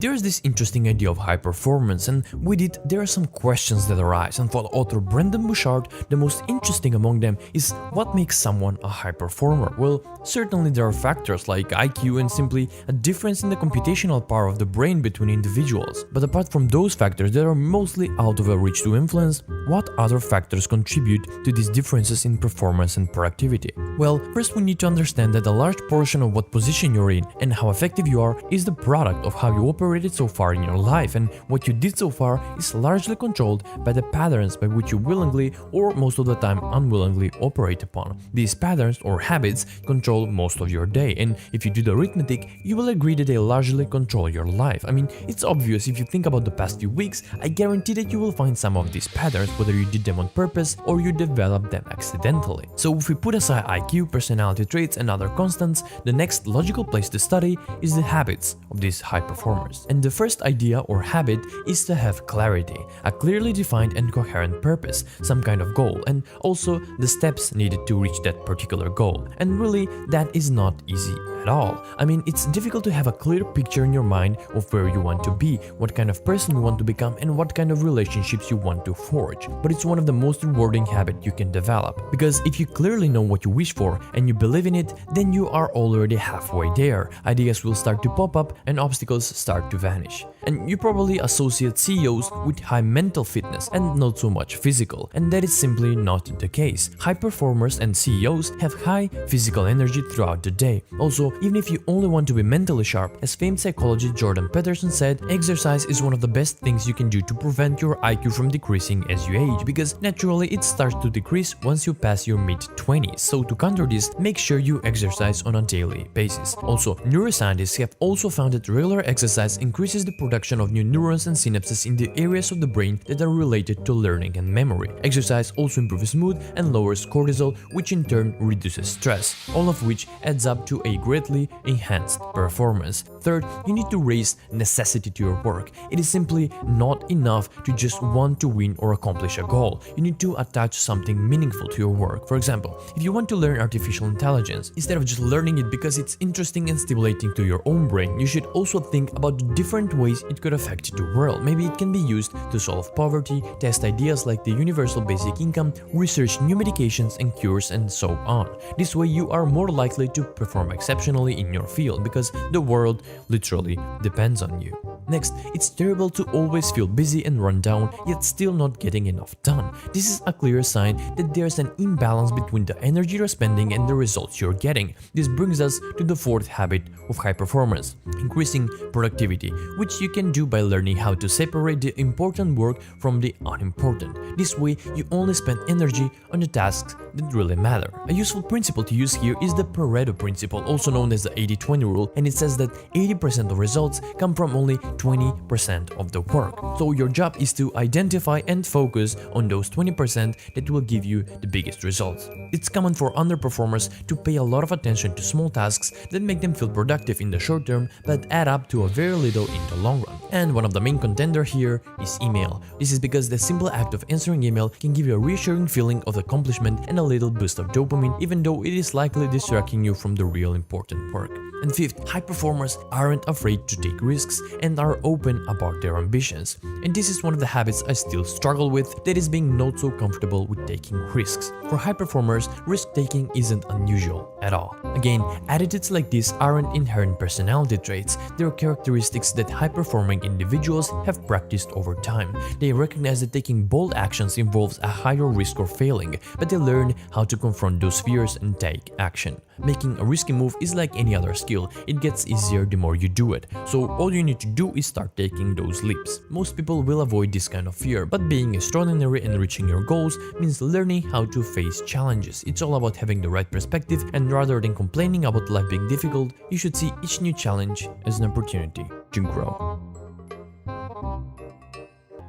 there's this interesting idea of high performance, and with it there are some questions that arise, and for the author Brendan Bouchard, the most interesting among them is what makes someone a high performer. Well, certainly there are factors like IQ and simply a difference in the computational power of the brain between individuals. But apart from those factors that are mostly out of our reach to influence, what other factors contribute to these differences in performance and productivity? Well, first we need to understand that a large portion of what position you're in and how effective you are is the product of how you operated so far in your life, and what you did so far is largely controlled by the patterns by which you willingly or most of the time unwillingly operate upon. These patterns or habits control most of your day, and if you do the arithmetic, you will agree that they largely control your life. I mean, it's obvious if you think about the past few weeks. I guarantee that you will find some of these patterns, whether you did them on purpose or you developed them accidentally. So if we put aside IQ, personality traits and other constants, the next logical place to study is the habits of these high performers. And the first idea or habit is to have clarity, a clearly defined and coherent purpose, some kind of goal, and also the steps needed to reach that particular goal. And really, that is not easy at all. I mean, it's difficult to have a clear picture in your mind of where you want to be, what kind of person you want to become, and what kind of relationships you want to forge. But it's one of the most rewarding habits you can develop, because if you clearly know what you wish for and you believe in it, then you are already halfway there. Ideas will start to pop up and obstacles start to vanish. And you probably associate CEOs with high mental fitness and not so much physical, and that is simply not the case. High performers and CEOs have high physical energy throughout the day. Also, even if you only want to be mentally sharp, as famed psychologist Jordan Peterson said, exercise is one of the best things you can do to prevent your IQ from decreasing as you age, because naturally it starts to decrease once you pass your mid-20s. So to counter this, make sure you exercise on a daily basis. Also, neuroscientists have also found that regular exercise increases the production of new neurons and synapses in the areas of the brain that are related to learning and memory. Exercise also improves mood and lowers cortisol, which in turn reduces stress, all of which adds up to a greatly enhanced performance. Third, you need to raise necessity to your work. It is simply not enough to just want to win or accomplish a goal. You need to attach something meaningful to your work. For example, if you want to learn artificial intelligence, instead of just learning it because it's interesting and stimulating to your own brain, you should also think about the different ways it could affect the world. Maybe it can be used to solve poverty, test ideas like the universal basic income, research new medications and cures, and so on. This way you are more likely to perform exceptionally in your field, because the world literally depends on you. Next, it's terrible to always feel busy and run down, yet still not getting enough done. This is a clear sign that there's an imbalance between the energy you're spending and the results you're getting. This brings us to the fourth habit of high performance, increasing productivity, which you can do by learning how to separate the important work from the unimportant. This way, you only spend energy on the tasks that really matter. A useful principle to use here is the Pareto principle, also known as the 80-20 rule, and it says that 80% of results come from only 20% of the work. So your job is to identify and focus on those 20% that will give you the biggest results. It's common for underperformers to pay a lot of attention to small tasks that make them feel productive in the short term but add up to a very little in the long run. And one of the main contenders here is email. This is because the simple act of answering email can give you a reassuring feeling of accomplishment and a little boost of dopamine, even though it is likely distracting you from the real important work. And fifth, high performers aren't afraid to take risks and are open about their ambitions. And this is one of the habits I still struggle with, that is being not so comfortable with taking risks. For high performers, risk-taking isn't unusual at all. Again, attitudes like this aren't inherent personality traits, they're characteristics that high-performing individuals have practiced over time. They recognize that taking bold actions involves a higher risk of failing, but they learn how to confront those fears and take action. Making a risky move is like any other skill, it gets easier the more you do it, so all you need to do is start taking those leaps. Most people will avoid this kind of fear, but being extraordinary and reaching your goals means learning how to face challenges. It's all about having the right perspective, and rather than complaining about life being difficult, you should see each new challenge as an opportunity to grow.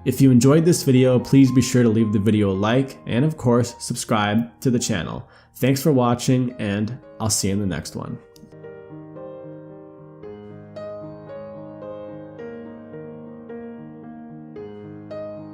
If you enjoyed this video, please be sure to leave the video a like and of course subscribe to the channel. Thanks for watching, and I'll see you in the next one.